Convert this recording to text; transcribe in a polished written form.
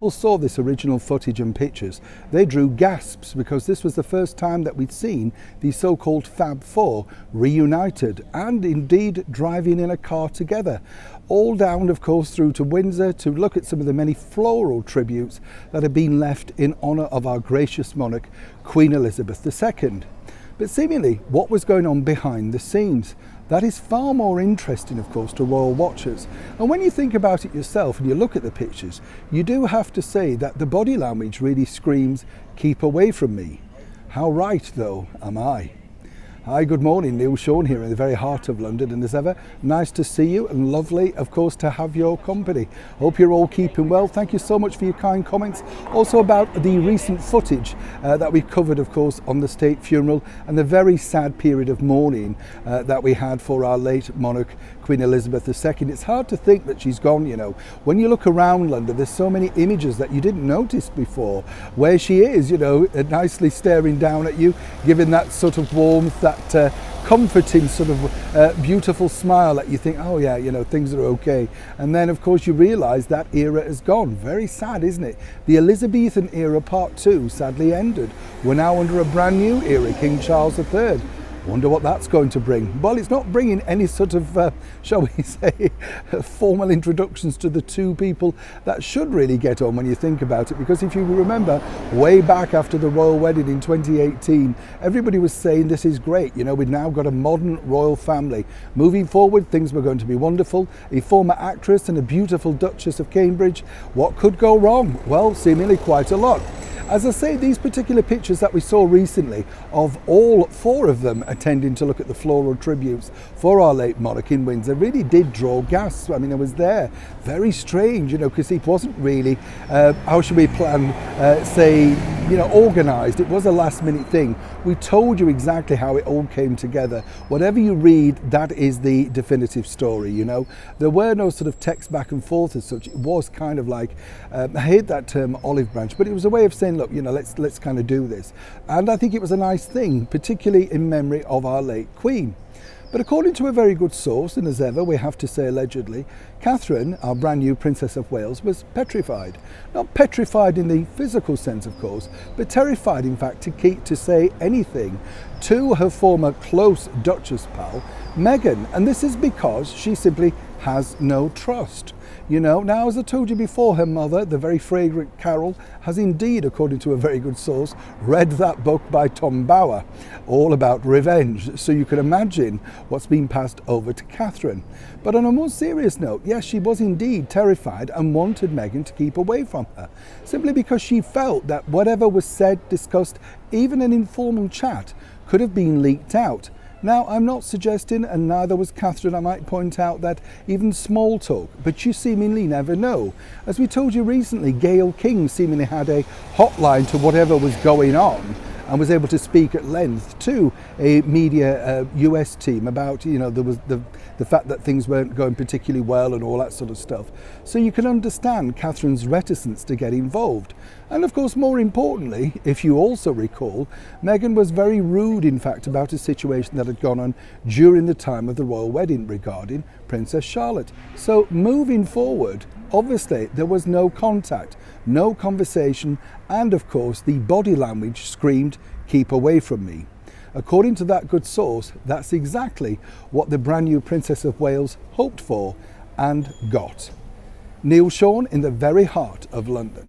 People saw this original footage and pictures, they drew gasps because this was the first time that we'd seen the so-called Fab Four reunited and indeed driving in a car together. All down, of course, through to Windsor to look at some of the many floral tributes that have been left in honour of our gracious monarch, Queen Elizabeth II. But seemingly, what was going on behind the scenes? That is far more interesting, of course, to royal watchers. And when you think about it yourself and you look at the pictures, you do have to say that the body language really screams, "Keep away from me." How right, though, am I? Hi, good morning, Neil Sean here in the very heart of London, and as ever, nice to see you and lovely, of course, to have your company. Hope you're all keeping well. Thank you so much for your kind comments. Also about the recent footage that we covered, of course, on the state funeral and the very sad period of mourning that we had for our late monarch, Queen Elizabeth II. It's hard to think that she's gone, you know. When you look around London, there's so many images that you didn't notice before, where she is, you know, nicely staring down at you, giving that sort of warmth, that comforting sort of beautiful smile that you think, oh yeah, you know, things are okay. And then of course you realise that era is gone. Very sad, isn't it? The Elizabethan era part 2 sadly ended. We're now under a brand new era, King Charles III. Wonder what that's going to bring. Well, it's not bringing any sort of, shall we say, formal introductions to the two people that should really get on when you think about it. Because if you remember, way back after the royal wedding in 2018, everybody was saying this is great. You know, we've now got a modern royal family. Moving forward, things were going to be wonderful. A former actress and a beautiful Duchess of Cambridge. What could go wrong? Well, seemingly quite a lot. As I say, these particular pictures that we saw recently of all four of them attending to look at the floral tributes for our late monarch in Windsor really did draw gasps. I mean, I was there. Very strange, you know, because it wasn't really, how should we say, you know, organised. It was a last minute thing. We told you exactly how it all came together. Whatever you read, that is the definitive story, you know. There were no sort of text back and forth as such. It was kind of like, I hate that term olive branch, but it was a way of saying, look, you know, let's kind of do this. And I think it was a nice thing, particularly in memory of our late Queen. But according to a very good source, and as ever we have to say allegedly, Catherine, our brand new Princess of Wales, was petrified. Not petrified in the physical sense, of course, but terrified in fact to say anything to her former close Duchess pal, Meghan. And this is because she simply has no trust. You know, now as I told you before, her mother, the very fragrant Carol, has indeed, according to a very good source, read that book by Tom Bower, all about revenge. So you can imagine what's been passed over to Catherine. But on a more serious note, yes, she was indeed terrified and wanted Meghan to keep away from her, simply because she felt that whatever was said, discussed, even an informal chat, could have been leaked out. Now, I'm not suggesting, and neither was Catherine, I might point out, that even small talk, but you seemingly never know. As we told you recently, Gayle King seemingly had a hotline to whatever was going on and was able to speak at length to a media US team about, you know, there was the fact that things weren't going particularly well and all that sort of stuff. So you can understand Catherine's reticence to get involved. And of course, more importantly, if you also recall, Meghan was very rude, in fact, about a situation that had gone on during the time of the royal wedding regarding Princess Charlotte. So moving forward, obviously there was no contact, no conversation, and of course the body language screamed, "Keep away from me." According to that good source, that's exactly what the brand new Princess of Wales hoped for and got. Neil Sean in the very heart of London.